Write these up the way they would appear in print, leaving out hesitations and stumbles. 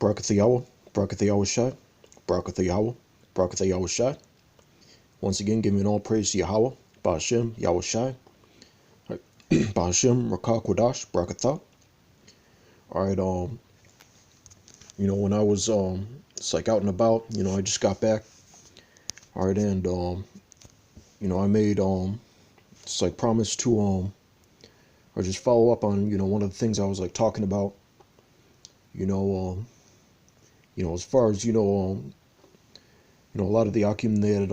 Barakathiyawa, Barakathiyawa Shai, Barakathiyawa, Barakathiyawa Shai. Once again, giving all praise to Yahweh, Ba'ashem, Yahweh Shai, Ba'ashem, Rakah Kodash, Barakatha. Alright, when I was, it's like out and about, I just got back. Alright, and, I made, it's like promise to, or just follow up on, one of the things I was like talking about, as far as, a lot of the Akim, they had,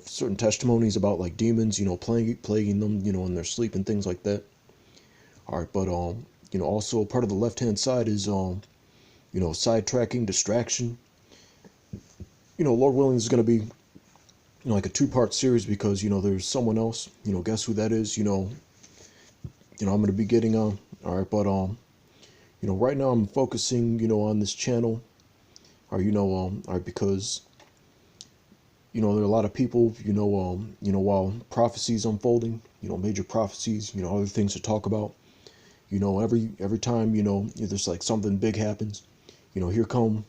certain testimonies about like demons, plaguing them, in their sleep and things like that. Alright, but, also part of the left-hand side is, sidetracking, distraction. Lord willing, this is going to be, like a two-part series because, there's someone else, guess who that is, I'm going to be getting on. Alright, but, right now I'm focusing, on this channel, or, alright, because, there are a lot of people, while prophecies unfolding, major prophecies, other things to talk about, every time, there's like something big happens, here come,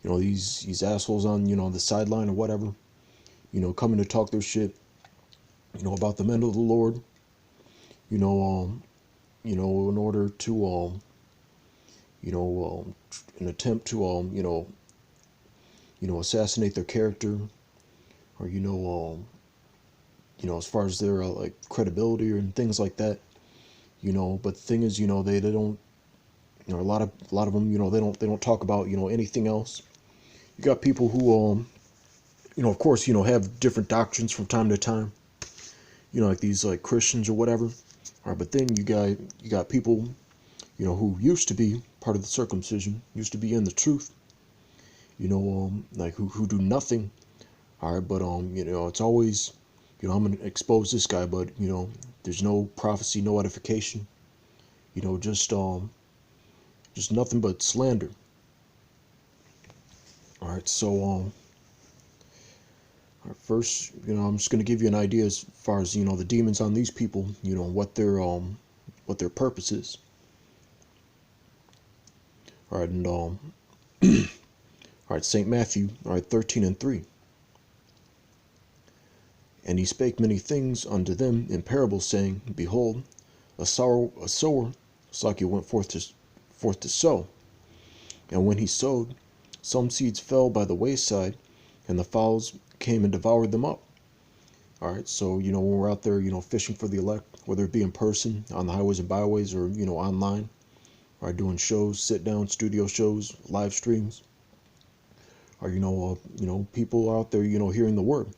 these assholes on, the sideline or whatever, coming to talk their shit, about the men of the Lord, in order to, an attempt to, assassinate their character, or, as far as their, like, credibility and things like that, but the thing is, they don't, a lot of them, they don't talk about, anything else. You got people who, of course, have different doctrines from time to time, like these, like, Christians or whatever. All right, but then you got people, who used to be part of the circumcision, used to be in the truth, like who do nothing. All right, but it's always, I'm gonna expose this guy, but there's no prophecy, no edification, just nothing but slander. All right, so first, I'm just gonna give you an idea as far as the demons on these people, what their purpose is. All right, and all right, Saint Matthew, all right, 13:3. And he spake many things unto them in parables, saying, Behold, a sower, Slakia, went forth to sow. And when he sowed, some seeds fell by the wayside, and the fowls came and devoured them up. All right, so, when we're out there, fishing for the elect, whether it be in person, on the highways and byways, or, online, or doing shows, sit-down studio shows, live streams, or, people out there, hearing the word.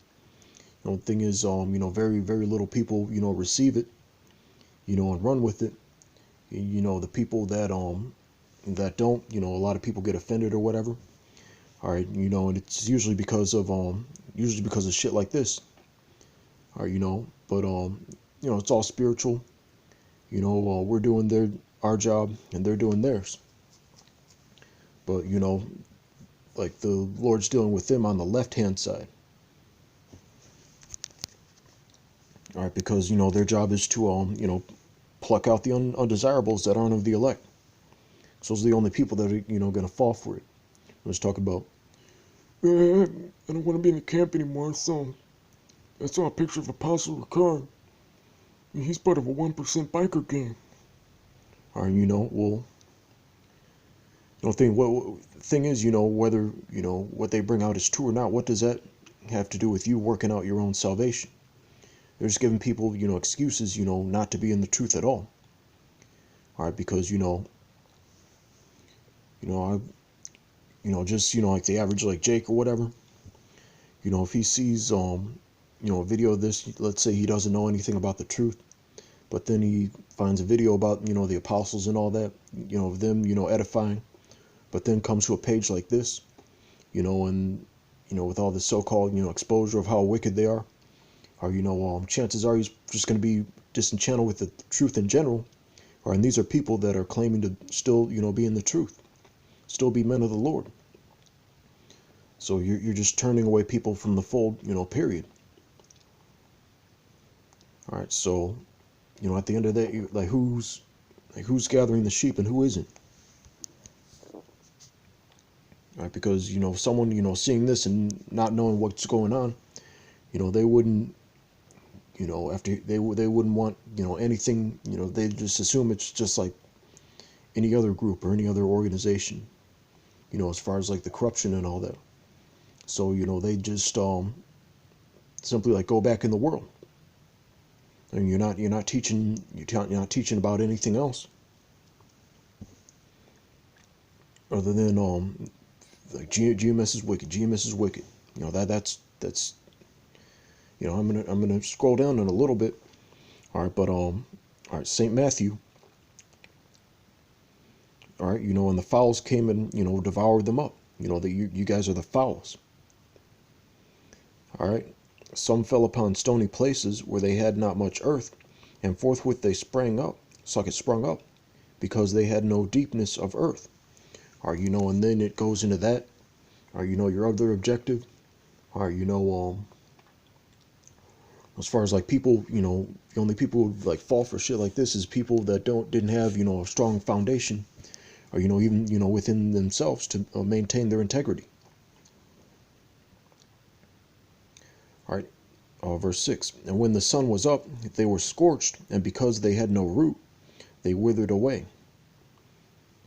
The thing is, very, very little people, receive it, and run with it. The people that don't, a lot of people get offended or whatever. All right, and it's usually because of shit like this. All right, but it's all spiritual. We're doing our job and they're doing theirs. But like the Lord's dealing with them on the left-hand side. All right, because their job is to pluck out the undesirables that aren't of the elect. So those are the only people that are going to fall for it. Let's talk about, I don't want to be in the camp anymore, so I saw a picture of Apostle Ricard, and he's part of a 1% biker gang. All right, well, the thing is, whether, what they bring out is true or not, what does that have to do with you working out your own salvation? They're just giving people, excuses, not to be in the truth at all. All right, because, just, like the average, like Jake or whatever, if he sees, a video of this, let's say he doesn't know anything about the truth, but then he finds a video about, the apostles and all that, of them, edifying, but then comes to a page like this, and, with all this so-called, exposure of how wicked they are, or, chances are he's just going to be disenchanted with the truth in general, and these are people that are claiming to still, be in the truth, still be men of the Lord. So you're just turning away people from the fold, period. All right, so, at the end of that, like who's Like, who's gathering the sheep and who isn't? Right? Because, someone, seeing this and not knowing what's going on, they wouldn't, after they wouldn't want, anything, they just assume it's just like any other group or any other organization, as far as like the corruption and all that. So, they just simply like go back in the world. And you're not teaching about anything else other than like GMS is wicked. GMS is wicked. That's I'm gonna scroll down in a little bit. All right, but all right, Saint Matthew. All right, and the fowls came and devoured them up. That you guys are the fowls. All right. Some fell upon stony places where they had not much earth, and forthwith they sprang up, sprung up, because they had no deepness of earth. All right, and then it goes into that. All right, your other objective. All right, as far as like people, the only people who like fall for shit like this is people that didn't have a strong foundation, or even within themselves to maintain their integrity. All right, verse 6. And when the sun was up, they were scorched, and because they had no root, they withered away.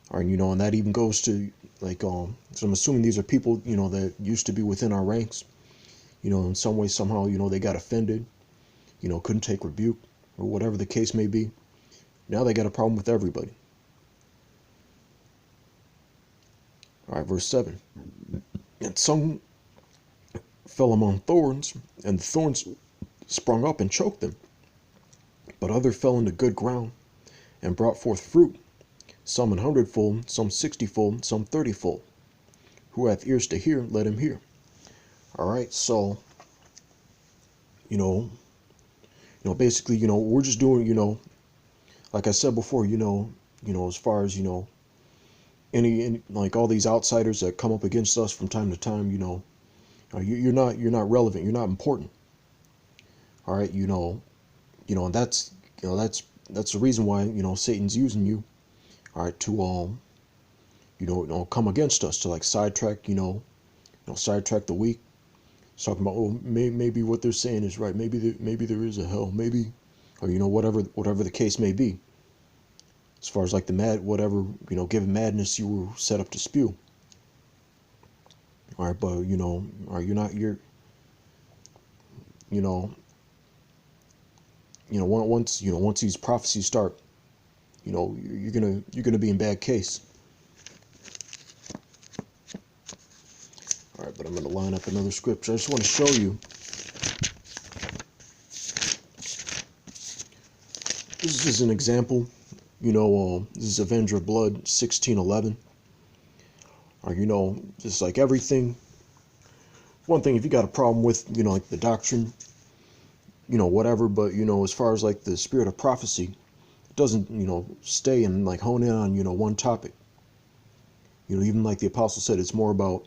All right, and that even goes to like so I'm assuming these are people that used to be within our ranks. In some way, somehow, they got offended, couldn't take rebuke, or whatever the case may be. Now they got a problem with everybody. All right, verse 7. And some fell among thorns, and the thorns sprung up and choked them. But other fell into good ground, and brought forth fruit, some 100-fold, some 60-fold, some 30-fold. Who hath ears to hear, let him hear. All right, so, basically, we're just doing, like I said before, as far as, any like all these outsiders that come up against us from time to time, you're not relevant, you're not important. All right, and that's the reason why, Satan's using you, all right, to come against us, to like sidetrack, sidetrack the weak. It's talking about, oh, maybe what they're saying is right. Maybe there is a hell. Maybe, or whatever the case may be. As far as like the whatever given madness you were set up to spew. All right, but all right, once these prophecies start, you're gonna be in bad case. All right, but I'm going to line up another scripture. I just want to show you. This is an example. This is Avengerofblood 16:11. Or just like everything. One thing, if you got a problem with like the doctrine, whatever. But as far as like the spirit of prophecy, it doesn't stay and like hone in on one topic. Even like the apostle said, it's more about.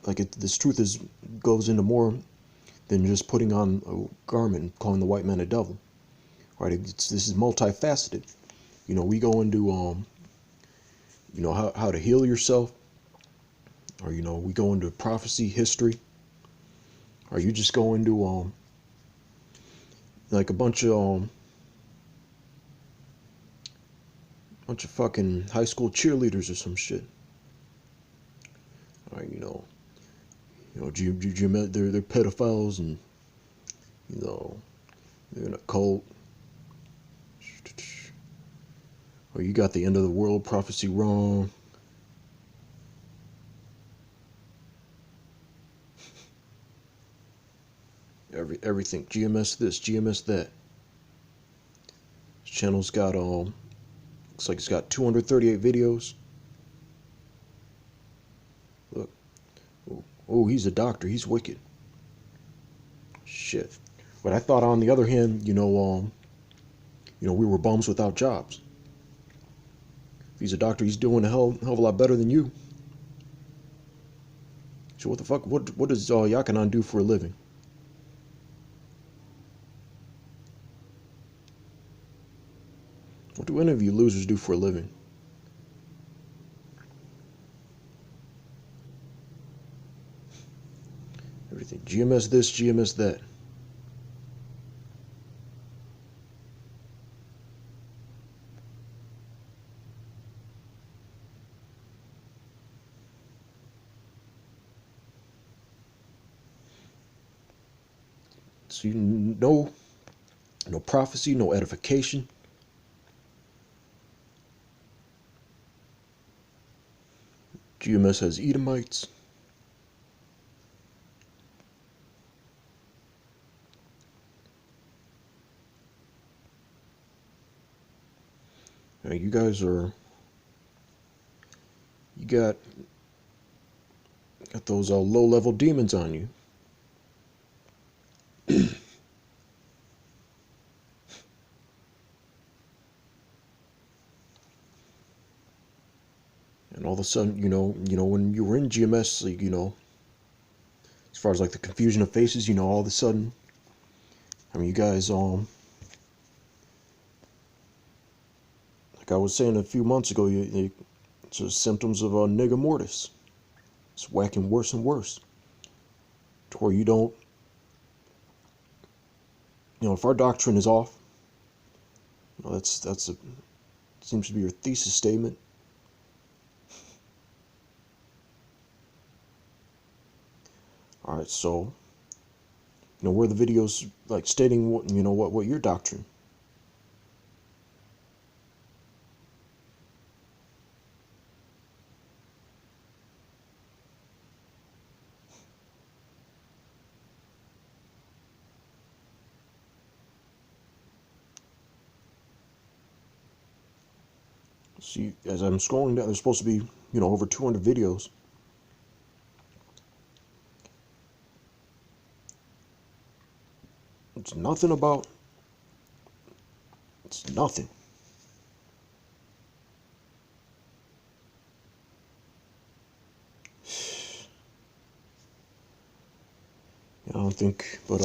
Like this truth goes into more than just putting on a garment and calling the white man a devil. Right? This is multifaceted. We go into how to heal yourself, or we go into prophecy, history, or you just go into like a bunch of fucking high school cheerleaders or some shit. All right, they're pedophiles and they're in a cult. Or you got the end of the world prophecy wrong. Everything GMS this, GMS that. This channel's got looks like it's got 238 videos. Look. Oh, he's a doctor. He's wicked. Shit. But I thought, on the other hand, we were bums without jobs. If he's a doctor, he's doing a hell of a lot better than you. So what the fuck? What does Yakanan do for a living? do any of you losers do for a living? Everything. GMS this, GMS that. So no prophecy, no edification. GMS has Edomites. Now you guys are, you got those low-level demons on you. And all of a sudden, when you were in GMS, like, as far as like the confusion of faces, all of a sudden, I mean, you guys, like I was saying a few months ago, it's just symptoms of nigger mortis. It's whacking worse and worse, to where you don't, if our doctrine is off, that's a seems to be your thesis statement. All right, so where the videos like stating what your doctrine. See, as I'm scrolling down, there's supposed to be over 200 videos. It's nothing about. It's nothing. I don't think, but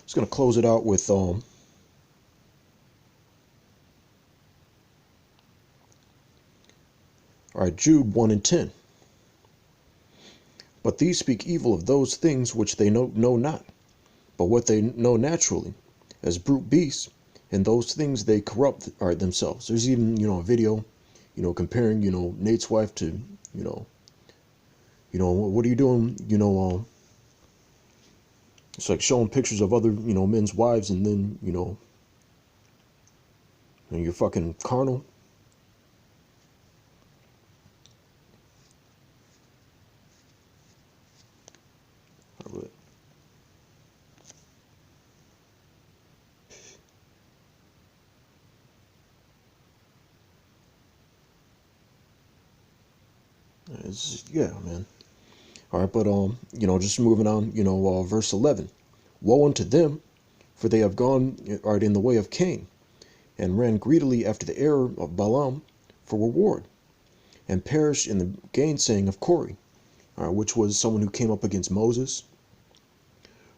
just gonna close it out with all right, Jude 1 and 10. But these speak evil of those things which they know not, but what they know naturally, as brute beasts, and those things they corrupt are themselves. There's even a video, comparing Nate's wife to what are you doing? It's like showing pictures of other men's wives, and then and you're fucking carnal. Yeah, man. All right, but just moving on. Verse 11. Woe unto them, for they have gone in the way of Cain, and ran greedily after the error of Balaam for reward, and perished in the gainsaying of Corey, which was someone who came up against Moses.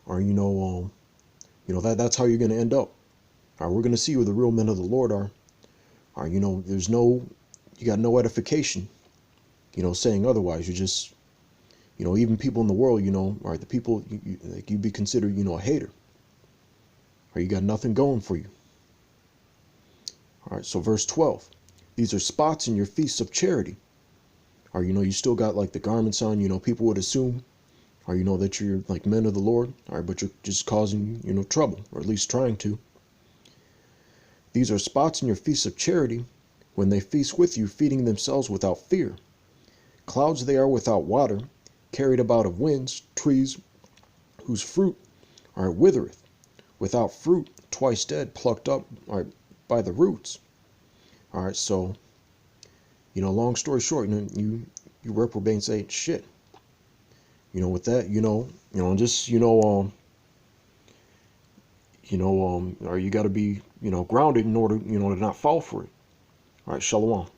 Or that's how you're going to end up. We're going to see who the real men of the Lord are. There's you got no edification. Saying otherwise. You just, even people in the world, are the people you'd be considered, a hater. Or you got nothing going for you. All right, so verse 12. These are spots in your feasts of charity. Or you still got like the garments on. People would assume, or that you're like men of the Lord. All right, but you're just causing trouble, or at least trying to. These are spots in your feasts of charity, when they feast with you, feeding themselves without fear. Clouds they are without water, carried about of winds, trees whose fruit withereth, without fruit, twice dead, plucked up by the roots. All right, so long story short, you reprobates ain't shit. With that, just or you got to be grounded in order to not fall for it. All right, shalom.